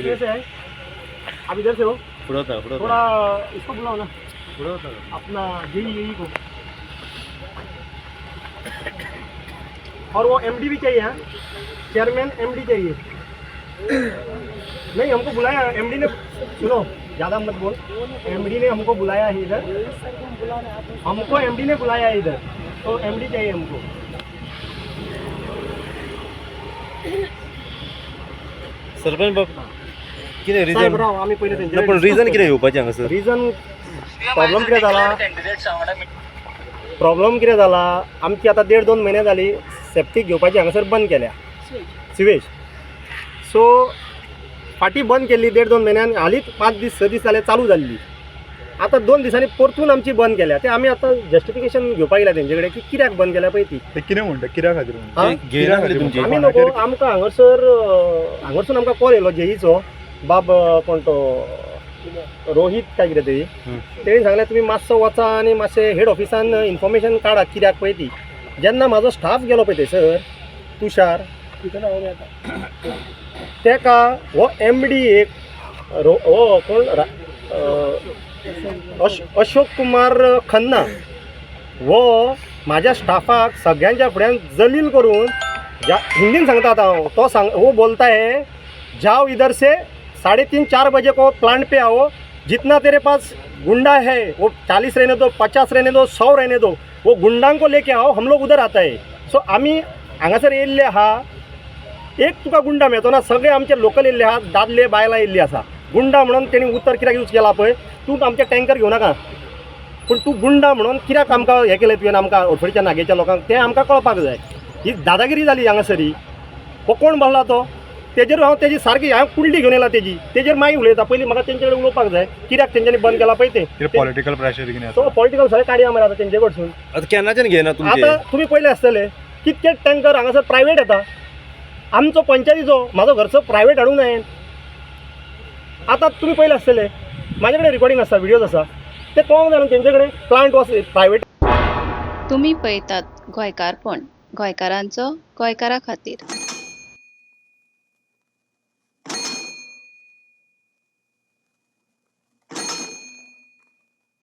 कैसे है? आप इधर से हो? थोड़ा इसको बुलाओ ना, अपना जेई को। और वो एमडी भी चाहिए, हाँ चेयरमैन एमडी चाहिए। नहीं हमको बुलाया एमडी ने, सुनो ज़्यादा मत बोल, एमडी ने हमको बुलाया है इधर, हमको एमडी ने बुलाया है इधर, तो एमडी चाहिए हमको। सरपंच बाब किती साहेब रिझन राव आम्ही पहिले पण त्यांच्या रिझन किती येवपाचें हांगासर रिजन प्रॉब्लेम कितें जाला, प्रॉब्लेम कितें जाला, आमची आता 1.5-2 महिने जाली सेप्टीक घेवपाची हांगासर बंद केल्या सिवेज। सो फाटी बंद केल्ली 1.5-2 म्हयन्यान, हालींच 5-6 दीस जाले चालू जाल्ली। आता 2 दिसांनी परतून आमची बंद केल्या, ते आमी आता जस्टिफिकेशन घेवपाक गेल्या तेंचे कडेन की कित्याक बंद केल्या पळय ती। ते कितें म्हणटा कित्या खातीर घेयना जाली तुमची आमी नको, आमकां हांगरसून आमकां कॉल येयलो जेईचो, बाब कोण तो रोहित काय कितें तरी, तेणी सांगलें तुमी मातसो वचा आनी मातशें हेड ऑफिसान इन्फॉर्मेशन काडा कित्याक पळय ती। जेन्ना म्हाजो स्टाफ गेलो पळय थंयसर तुषार, तेका हो एमडी एक हो कोण अशोक कुमार खन्ना, वो म्हाज्या स्टाफाक सगळ्यांच्या फुड्यान जलील करून हिंदीन सांगता आतां हांव, तो वो बोलता है जाओ इधर से 3:30-4 बजे को प्लांट पे आओ, जितना तेरे पास गुंडा है वो 40 रहने दो, 50 रहने दो, 100 रहने दो, वो गुंडांक को लेके आओ, हम लोग उधर आता है। सो आम्ही हांगासर येयल्ले आहा, एक तुका गुंडा मेळतो ना, सगळे आमचे लोकल येयल्ले आहा, दादले बायलां येयल्ली आसा। गुंडा म्हणून तेणी उतर कित्याक यूज केला पळय, तूं आमचे टँकर घेवं नाका, पूण तूं गुंडा म्हणून कित्याक आमकां हें केलें तुवें आमकां अडफळीच्या नागेच्या लोकांक, तें आमकां कळपाक जाय। ही दादागिरी जाली हांगासरी। हो कोण बोल्ला तो, तेजेर हांव तेजी सारकी हांव कुंडली घेवन येयला तेजेर मागीर उलयता, पयलीं म्हाका तेंचे कडेन उलोवपाक जाय कित्याक तेंच्यांनी बंद केला पळय तें पॉलिटिकल प्रेशर कितें तो पॉलिटिकल सगळें काडया मरे आतां तेंचे कडसून। आता केन्नाच्यान घेयना तुमचे आतां तुमी पयले आसतले कितके टँकर हांगासर प्रायवेट येता, आमचो पंचायतीचो म्हाजो घरचो प्रायवेट हाडूंक जायें। आतां तुमी पयले आसतले, म्हाजे कडेन रिकॉर्डिंग आसा, व्हिडियोज आसा, ते कळोंक जाय तेंचे कडेन प्लांट वॉज प्रायवेट। तुम्ही पळयतात गोंयकारपण, गोंयकारांचो गोंयकारा खातीर।